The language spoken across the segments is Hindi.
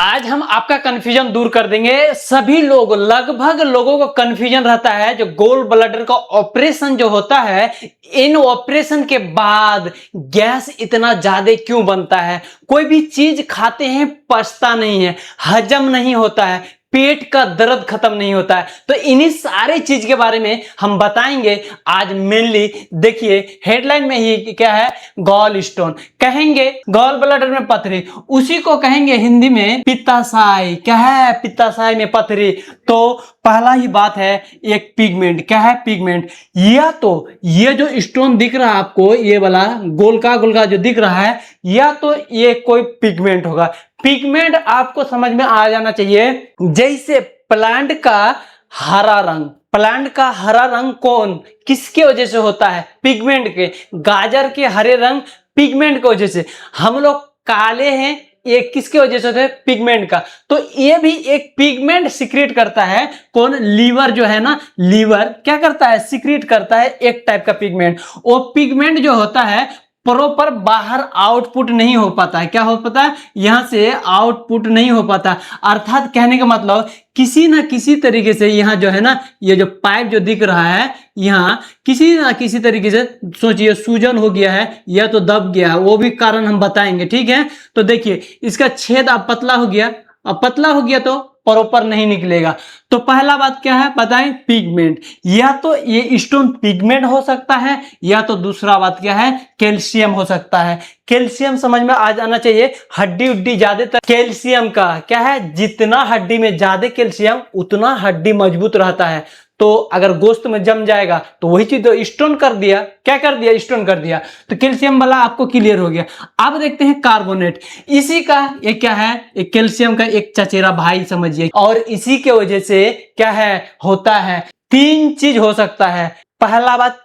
आज हम आपका कंफ्यूजन दूर कर देंगे। सभी लोग, लगभग लोगों को कंफ्यूजन रहता है जो गोल ब्लैडर का ऑपरेशन जो होता है, इन ऑपरेशन के बाद गैस इतना ज्यादा क्यों बनता है। कोई भी चीज खाते हैं पचता नहीं है, हजम नहीं होता है, पेट का दर्द खत्म नहीं होता है। तो इन्हीं सारे चीज के बारे में हम बताएंगे आज मेनली। देखिए हेडलाइन में ही क्या है, गॉल स्टोन कहेंगे, गॉल ब्लैडर में पथरी, उसी को कहेंगे हिंदी में पित्ताशय। क्या है, पित्ताशय में पथरी। तो पहला ही बात है एक पिगमेंट। क्या है, पिगमेंट। या तो ये जो स्टोन दिख रहा है आपको, ये वाला गोलका गोलका जो दिख रहा है, या तो ये कोई पिगमेंट होगा। पिगमेंट आपको समझ में आ जाना चाहिए। जैसे प्लांट का हरा रंग, प्लांट का हरा रंग कौन, किसके वजह से होता है, पिगमेंट के। गाजर के हरे रंग पिगमेंट की वजह से। हम लोग काले हैं, ये किसके वजह से होता है, पिगमेंट का। तो ये भी एक पिगमेंट सिक्रेट करता है। कौन, लीवर जो है ना, लीवर क्या करता है, सिक्रेट करता है एक टाइप का पिगमेंट। वो पिगमेंट जो होता है प्रॉपर बाहर आउटपुट नहीं हो पाता है। क्या हो पाता है, यहां से आउटपुट नहीं हो पाता। अर्थात कहने का मतलब किसी ना किसी तरीके से यहाँ जो है ना, ये जो पाइप जो दिख रहा है, यहाँ किसी ना किसी तरीके से सोचिए सूजन हो गया है या तो दब गया है। वो भी कारण हम बताएंगे, ठीक है। तो देखिए इसका छेद अब पतला हो गया, अब पतला हो गया तो प्रॉपर नहीं निकलेगा। तो पहला बात क्या है बताएं, पिगमेंट। या तो ये स्टोन पिगमेंट हो सकता है, या तो दूसरा बात क्या है, कैल्शियम हो सकता है। कैल्शियम समझ में आ जाना चाहिए। हड्डी उड्डी ज्यादातर कैल्शियम का क्या है, जितना हड्डी में ज्यादा कैल्शियम उतना हड्डी मजबूत रहता है। तो अगर गोश्त में जम जाएगा तो वही चीज तो स्टोन कर दिया। क्या कर दिया, स्टोन कर दिया। तो कैल्शियम वाला आपको क्लियर हो गया। अब देखते हैं कार्बोनेट। इसी का ये क्या है, एक कैल्शियम का एक चचेरा भाई समझिए। और इसी के वजह से क्या है, होता है तीन चीज हो सकता है। पहला बात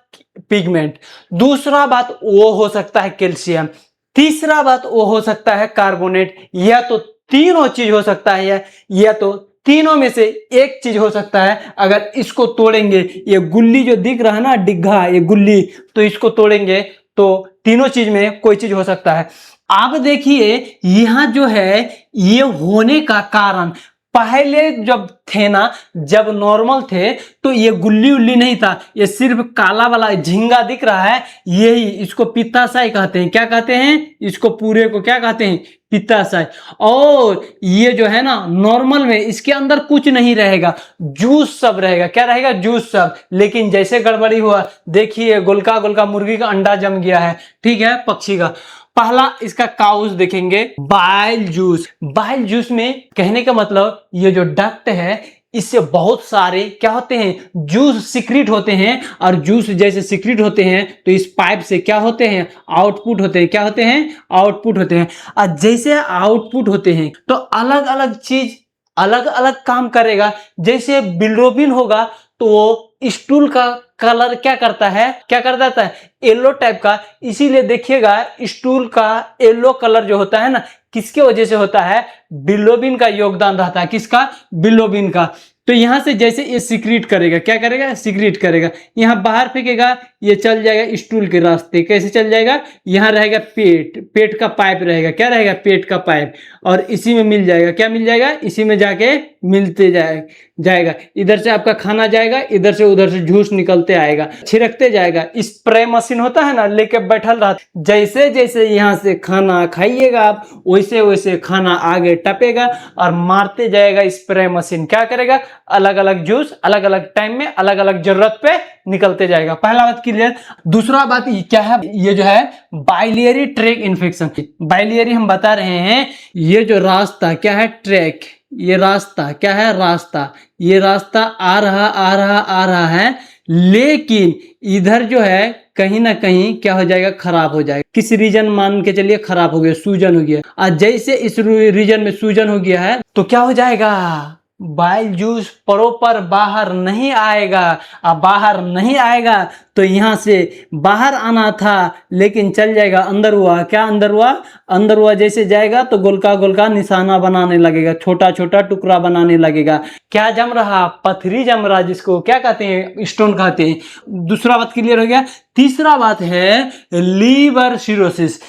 पिगमेंट, दूसरा बात वो हो सकता है कैल्शियम, तीसरा बात वो हो सकता है कार्बोनेट। या तो तीनों चीज हो सकता है, या तो तीनों में से एक चीज हो सकता है। अगर इसको तोड़ेंगे, ये गुल्ली जो दिख रहा है ना, डिग्घा, ये गुल्ली, तो इसको तोड़ेंगे तो तीनों चीज में कोई चीज हो सकता है। अब देखिए यहां जो है ये होने का कारण, पहले जब थे ना, जब नॉर्मल थे तो ये गुल्ली उल्ली नहीं था, ये सिर्फ काला वाला झिंगा दिख रहा है, यही इसको पित्ताशय कहते हैं। क्या कहते हैं, इसको पूरे को क्या कहते हैं, पित्ताशय। और ये जो है ना नॉर्मल में इसके अंदर कुछ नहीं रहेगा, जूस सब रहेगा। क्या रहेगा, जूस सब। लेकिन जैसे गड़बड़ी हुआ, देखिए गोलका गोलका मुर्गी का अंडा जम गया है, ठीक है, पक्षी का। पहला इसका काउस देखेंगे, बाइल जूस। बाइल जूस में कहने का मतलब ये जो डक्ट है, इससे बहुत सारे क्या होते हैं, जूस सिक्रीट होते हैं। और जूस जैसे सिक्रीट होते हैं तो इस पाइप से क्या होते हैं, आउटपुट होते हैं। क्या होते हैं, आउटपुट होते हैं। और जैसे आउटपुट होते हैं तो अलग अलग चीज अलग अलग काम करेगा। जैसे बिलिरुबिन होगा तो वो स्टूल का कलर क्या करता है, क्या कर देता है, येलो टाइप का। इसीलिए देखिएगा स्टूल का येलो कलर जो होता है ना, किसके वजह से होता है, बिलिरुबिन का योगदान रहता है। किसका, बिलिरुबिन का। तो यहां से जैसे ये सिक्रीट करेगा, क्या करेगा, सिक्रीट करेगा, यहां बाहर फेंकेगा, ये चल जाएगा स्टूल के रास्ते। कैसे चल जाएगा, यहां रहेगा पेट, पेट का पाइप रहेगा। क्या रहेगा, पेट का पाइप। और इसी में मिल जाएगा, क्या मिल जाएगा, इसी में जाके मिलते जाएगा। इधर से आपका खाना जाएगा, इधर से उधर से जूस निकलते आएगा, छिड़कते जाएगा। स्प्रे मशीन होता है ना, लेके बैठल रहा, जैसे जैसे यहाँ से खाना खाइएगा आप, वैसे वैसे खाना आगे टपेगा और मारते जाएगा स्प्रे मशीन। क्या करेगा, अलग अलग जूस अलग अलग टाइम में अलग अलग जरूरत पे निकलते जाएगा। पहला बात क्लियर। दूसरा बात क्या है, ये जो है बाइलियरी ट्रैक इन्फेक्शन। बाइलियरी हम बता रहे हैं, ये जो रास्ता क्या है, ट्रैक, ये रास्ता क्या है, रास्ता, ये रास्ता आ रहा है, लेकिन इधर जो है कहीं ना कहीं क्या हो जाएगा, खराब हो जाएगा। किस रीजन मान के चलिए खराब हो गया, सूजन हो गया। और जैसे इस रीजन में सूजन हो गया है तो क्या हो जाएगा, बाइल जूस प्रॉपर बाहर नहीं आएगा। अब बाहर नहीं आएगा तो यहां से बाहर आना था, लेकिन चल जाएगा अंदर हुआ। क्या अंदर हुआ, अंदर हुआ जैसे जाएगा तो गोलका गोलका निशाना बनाने लगेगा, छोटा छोटा टुकड़ा बनाने लगेगा। क्या जम रहा, पथरी जम रहा, जिसको क्या कहते हैं, स्टोन कहते हैं। दूसरा बात क्लियर हो गया। तीसरा बात है लीवर सिरोसिस।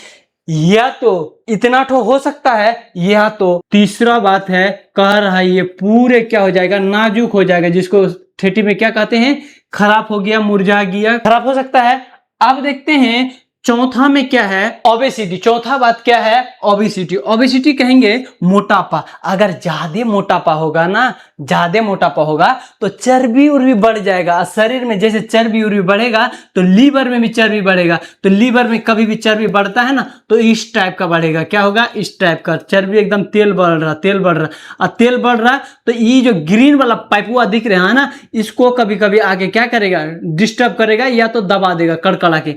या तो इतना ठो हो सकता है, या तो तीसरा बात है, कह रहा है ये पूरे क्या हो जाएगा, नाजुक हो जाएगा, जिसको ठेठी में क्या कहते हैं, खराब हो गया, मुरझा गया, खराब हो सकता है। अब देखते हैं चौथा में क्या है, ओबेसिटी। चौथा बात क्या है, ओबेसिटी। ओबेसिटी कहेंगे मोटापा। अगर ज्यादा मोटापा होगा ना, ज्यादा मोटापा होगा तो चर्बी उर्बी बढ़ जाएगा। शरीर में जैसे चर्बी उर्बी बढ़ेगा तो लीवर में भी चर्बी बढ़ेगा। तो लीवर में कभी भी चर्बी बढ़ता है ना, तो इस टाइप का बढ़ेगा। क्या होगा, इस टाइप का चर्बी, एकदम तेल बढ़ रहा, तेल बढ़ रहा। और तेल बढ़ रहा तो ये जो ग्रीन वाला पाइपुआ दिख रहा है ना, इसको कभी कभी आगे क्या करेगा, डिस्टर्ब करेगा, या तो दबा देगा कड़कड़ा के।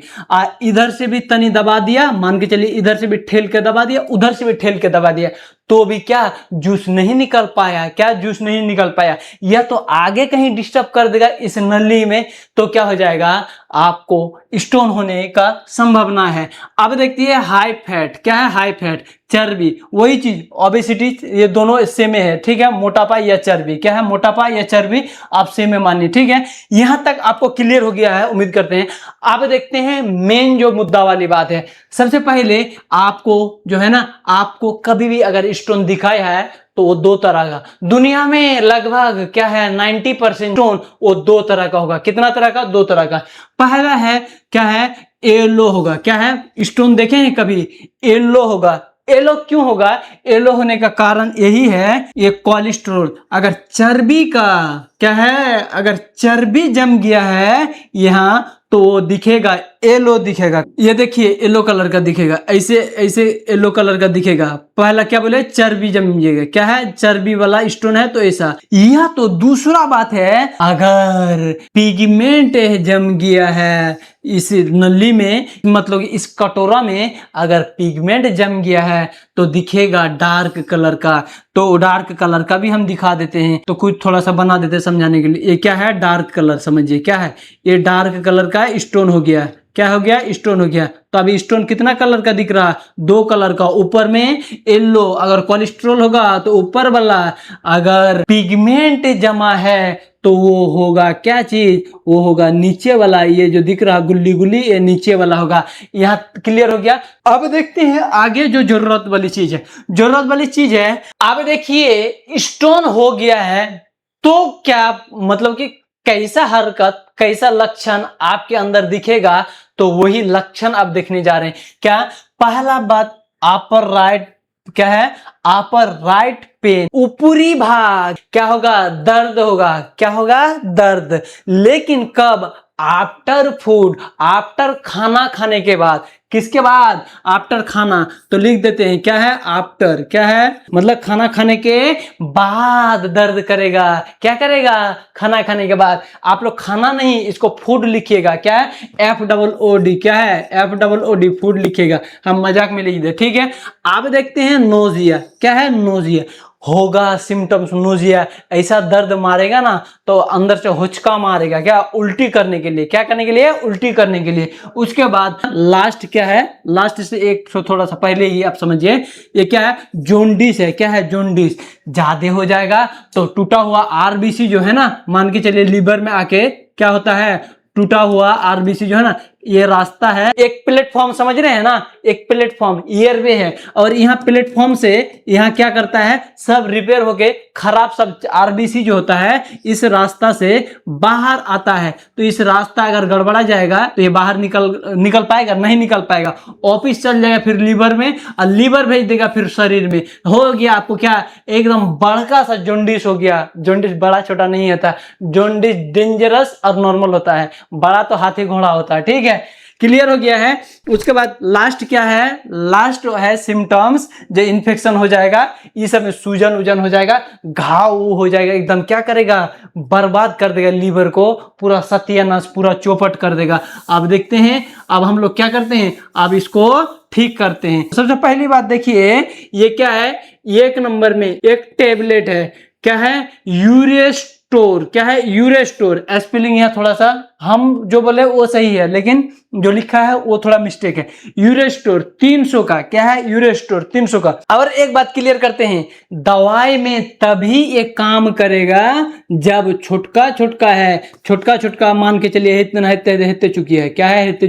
इधर से भी तनी दबा दिया, मान के चलिए इधर से भी ठेल के दबा दिया, उधर से भी ठेल के दबा दिया, तो भी क्या जूस नहीं निकल पाया। क्या जूस नहीं निकल पाया, या तो आगे कहीं डिस्टर्ब कर देगा इस नली में, तो क्या हो जाएगा, आपको स्टोन होने का संभावना है। अब देखती है हाई फैट। क्या है, हाई फैट, चर्बी। वही चीज ओबेसिटी, ये दोनों सेम है, ठीक है। मोटापा या चर्बी, क्या है, मोटापा या चर्बी, आप सेम में मानिए, ठीक है। यहां तक आपको क्लियर हो गया है, उम्मीद करते हैं। अब देखते हैं मेन जो मुद्दा वाली बात है। सबसे पहले आपको जो है ना, आपको कभी भी अगर स्टोन दिखाया है तो वो दो तरह का, दुनिया में लगभग क्या है 90% स्टोन वो दो तरह का होगा। कितना तरह का, दो तरह का। पहला है क्या है, येलो होगा। क्या है, स्टोन देखे हैं कभी, येलो होगा। येलो क्यों होगा, येलो होने का कारण यही है, ये कोलेस्ट्रॉल, अगर चर्बी का क्या है, अगर चर्बी जम गया है यहाँ तो दिखेगा, येलो दिखेगा। ये देखिए येलो कलर का दिखेगा, ऐसे ऐसे येलो कलर का दिखेगा। पहला क्या बोले, चर्बी जमिएगा। क्या है, चर्बी वाला स्टोन है तो ऐसा। या तो दूसरा बात है, अगर पिगमेंट जम गया है इस नली में, मतलब इस कटोरा में अगर पिगमेंट जम गया है तो दिखेगा डार्क कलर का। तो डार्क कलर का भी हम दिखा देते हैं, तो कुछ थोड़ा सा बना देते हैं समझाने के लिए। ये क्या है, डार्क कलर, समझिए क्या है, ये डार्क कलर का स्टोन हो गया। क्या हो गया, स्टोन हो गया। तो अभी स्टोन कितना कलर का दिख रहा, दो कलर का। ऊपर में येलो, अगर कोलेस्ट्रॉल होगा तो ऊपर वाला, अगर पिगमेंट जमा है तो वो होगा क्या चीज, वो होगा नीचे वाला। ये जो दिख रहा गुल्ली गुल्ली, ये नीचे वाला होगा। यहाँ क्लियर हो गया। अब देखते हैं आगे जो जरूरत वाली चीज है। जरूरत वाली चीज है, अब देखिए स्टोन हो गया है तो क्या मतलब कि कैसा हरकत, कैसा लक्षण आपके अंदर दिखेगा, तो वही लक्षण आप देखने जा रहे हैं। क्या, पहला बात, अपर राइट, क्या है, अपर राइट पेन, ऊपरी भाग क्या होगा, दर्द होगा। क्या होगा, दर्द। लेकिन कब, आफ्टर फूड, आफ्टर खाना खाने के बाद। किसके बाद, आफ्टर खाना। तो लिख देते हैं क्या है, आफ्टर, क्या है, मतलब खाना खाने के बाद दर्द करेगा। क्या करेगा, खाना खाने के बाद। आप लोग खाना नहीं, इसको फूड लिखिएगा। क्या है, FOOD, क्या है, FOOD, फूड लिखिएगा। हम मजाक में लिख दे, ठीक है। आप देखते हैं नोजिया। क्या है, नोजिया होगा, सिम्टम्स नोजिया, ऐसा दर्द मारेगा ना तो अंदर से हुचका मारेगा। क्या, उल्टी करने के लिए। क्या करने के लिए, उल्टी करने के लिए। उसके बाद लास्ट क्या है, लास्ट से एक थोड़ा सा पहले ही आप समझिए, ये क्या है, जोंडिस है। क्या है, जोंडिस ज्यादा हो जाएगा तो टूटा हुआ आरबीसी जो है ना, मान के चलिए लीवर में आके क्या होता है, टूटा हुआ आरबीसी जो है ना, ये रास्ता है, एक प्लेटफॉर्म समझ रहे हैं ना, एक प्लेटफॉर्म एयरवे है, और यहाँ प्लेटफॉर्म से यहाँ क्या करता है, सब रिपेयर होके खराब सब आरबीसी जो होता है इस रास्ता से बाहर आता है। तो इस रास्ता अगर गड़बड़ा जाएगा तो ये बाहर निकल पाएगा, नहीं निकल पाएगा। ऑफिस चल जाएगा फिर लीवर में, और लीवर भेज देगा फिर शरीर में। हो गया आपको क्या, एकदम बड़का सा जोंडिस हो गया। जोंडिस बड़ा छोटा नहीं होता, जोंडिस डेंजरस और नॉर्मल होता है, बड़ा तो हाथी घोड़ा होता है, ठीक है। क्लियर हो गया है। उसके बाद लास्ट क्या है, लास्ट है सिम्टम्स, जो इन्फेक्शन हो जाएगा, ये सब में सूजन उजन हो जाएगा, घाव हो जाएगा, एकदम क्या करेगा, बर्बाद कर देगा लीवर को, पूरा सत्यानाश, पूरा चौपट कर देगा। अब देखते हैं, अब हम लोग क्या करते हैं, अब इसको ठीक करते हैं। सबसे पहली बात देखिए, ये क्या है, एक नंबर में एक टेबलेट है। क्या है, यूरेस्टोर। क्या है, यूरेस्टोर। स्पेलिंग यहाँ थोड़ा सा हम जो बोले वो सही है, लेकिन जो लिखा है वो थोड़ा मिस्टेक है। यूरेस्टोर 300 का, क्या है, यूरेस्टोर 300 का। और एक बात क्लियर करते हैं, दवाई में तभी ये काम करेगा जब छोटका छोटका है, छोटका छोटका मान के चलिए इतना हेते चुकी है, क्या है, हेते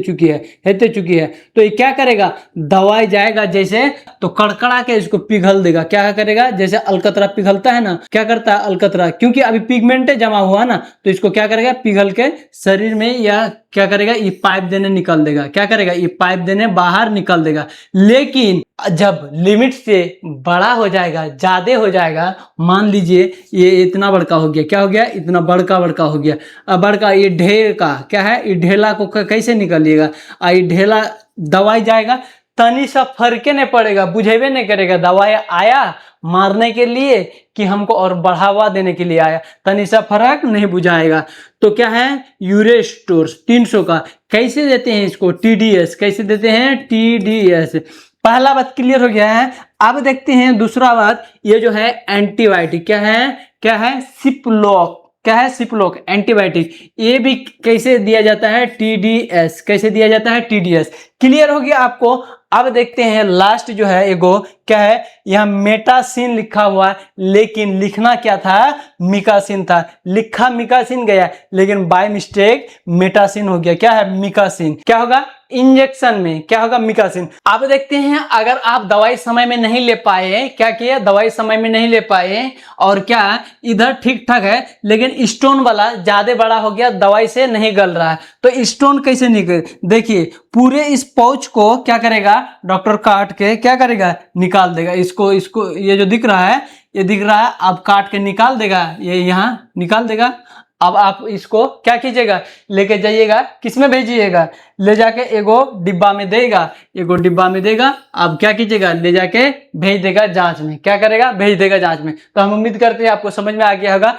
चुकी है, तो ये क्या करेगा, दवाई जाएगा जैसे तो कड़कड़ा के इसको पिघल देगा। क्या करेगा, जैसे अलकतरा पिघलता है ना, क्या करता है अलकतरा, क्योंकि अभी पिगमेंट जमा हुआ ना, तो इसको क्या करेगा, पिघल के शरीर में, या क्या करेगा, ये पाइप देने निकल देगा। क्या करेगा, ये पाइप देने बाहर निकल देगा। लेकिन जब लिमिट से बड़ा हो जाएगा, ज्यादा हो जाएगा, मान लीजिए ये इतना बड़का हो गया, क्या हो गया, इतना बड़का हो गया, अब बड़का ये ढेर का क्या है, ये ढेला को कैसे निकलिएगा, ये ढेला दवाई जाएगा, तनी सा फर्के नहीं पड़ेगा, बुझेबे नहीं करेगा, दवाई आया मारने के लिए कि हमको और बढ़ावा देने के लिए आया, तनी सा फर्क नहीं बुझाएगा। तो क्या है, यूरेस्टोर 300 का। कैसे देते हैं इसको, टीडीएस, कैसे देते हैं, टीडीएस। पहला बात क्लियर हो गया है। अब देखते हैं दूसरा बात, ये जो है एंटीबायोटिक, क्या है, सिप्लोक, क्या है, सिप्लोक एंटीबायोटिक, ये भी कैसे दिया जाता है, टीडीएस, कैसे दिया जाता है, टीडीएस। क्लियर हो गया आपको। अब देखते हैं लास्ट जो है एगो, क्या है, यहाँ मेटासिन लिखा हुआ है, लेकिन लिखना क्या था, मिकासिन था, लिखा मिकासिन गया, लेकिन बाय मिस्टेक मेटासिन हो गया। क्या है, मिकासिन। क्या होगा, इंजेक्शन में क्या होगा, मिकासिन। अब देखते हैं, अगर आप दवाई समय में नहीं ले पाए, क्या किया, दवाई समय में नहीं ले पाए, और क्या इधर ठीक ठाक है, लेकिन स्टोन वाला ज्यादा बड़ा हो गया, दवाई से नहीं गल रहा है, तो स्टोन कैसे निकल, देखिए पूरे इस पाउच को क्या करेगा, डॉक्टर काट के क्या करेगा, निकाल देगा। इसको ये जो दिख रहा है, ये दिख रहा है, अब काट के निकाल देगा, ये यहाँ निकाल देगा। अब आप इसको क्या कीजिएगा, लेके जाइएगा, किसमें भेजिएगा, ले जाके एगो डिब्बा में देगा, एगो डिब्बा में देगा। आप क्या कीजिएगा, ले जाके भेज देगा जांच में, क्या करेगा, भेज देगा जांच में। तो हम उम्मीद करते हैं आपको समझ में आ गया होगा।